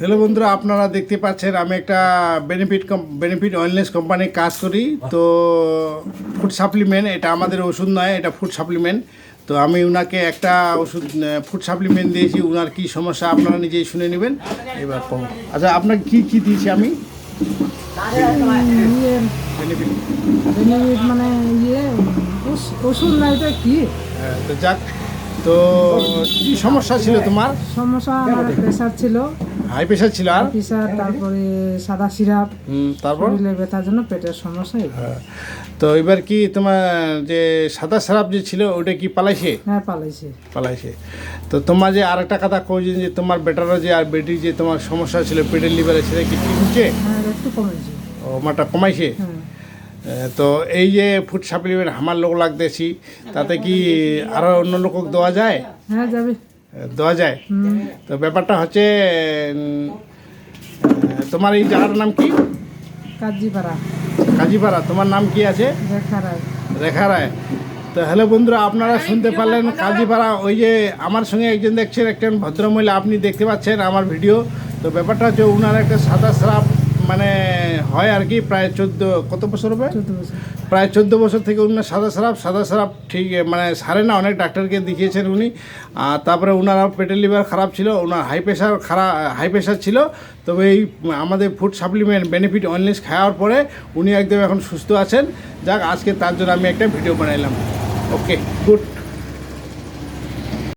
Hello বন্ধুরা, আপনারা দেখতে পাচ্ছেন আমি একটা বেনিফিট ওয়েলনেস কোম্পানি কাজ করি। তো ফুড সাপ্লিমেন্ট, এটা আমাদের ওষুধ নয়, এটা ফুড সাপ্লিমেন্ট। তো আমি উনাকে একটা ওষুধ ফুড সাপ্লিমেন্ট দিয়েছি। উনার কি সমস্যা আপনারা নিজেই শুনে নেবেন। এবার আচ্ছা, আপনাকে কি কি দিয়েছি আমি? বেনিফিট মানে ওষুধ না, এটা কি? হ্যাঁ, তো যাক, তো কি সমস্যা ছিল তোমার? সমস্যা আমার প্রেসার ছিল, হাই প্রেশার ছিল, আর প্রেসার, তারপরে সাদা সিরাপ, তারপর শরীরে ব্যথার জন্য পেটের সমস্যা। হ্যাঁ, তো এবার কি তোমার যে সাদা সারাপ যে ছিল ওটা কি পালাইছে? হ্যাঁ, পালাইছে। তো তোমার যে আর একটা কথা কইছেন যে তোমার বেটারও যে আর বেটির যে তোমার সমস্যা ছিল পেটের লিভারে, সেটা কি ঠিক হচ্ছে? হ্যাঁ, একটু কমেছে। ও মাটা কমাইছে। হ্যাঁ, তো এই যে ফুড সাপ্লিমেন্ট আমার লোক লাগতেছি, তাতে কি আরও অন্য লোক দেওয়া যায়? হ্যাঁ, যাবে, দেওয়া যায়। তো ব্যাপারটা হচ্ছে তোমার এই জায়গাটার নাম কি? কাজিপাড়া, কাজীপাড়া। তোমার নাম কি আছে? রেখা রায়। তো হ্যালো বন্ধুরা, আপনারা শুনতে পারলেন কাজীপাড়া। ওই যে আমার সঙ্গে একজন দেখছেন, একজন ভদ্রমহিলা, আপনি দেখতে পাচ্ছেন আমার ভিডিও। তো ব্যাপারটা হচ্ছে উনার একটা সাদা স্রাব মানে হয় আর কি, প্রায় 14 কত বছর হবে, 14 বছর। প্রায় 14 বছর থেকে উনার সাদা স্রাব ঠিক মানে সারে না। অনেক ডাক্তারকে দেখিয়েছেন উনি। আর তারপরে উনার পেটের লিভার খারাপ ছিল, উনার হাই প্রেশার ছিল। তবে এই আমাদের ফুড সাপ্লিমেন্ট বেনিফিট ওয়েলনেস খাওয়ার পরে উনি একদম এখন সুস্থ আছেন। যাক, আজকে তার জন্য আমি একটা ভিডিও বানাইলাম। ওকে, গুড।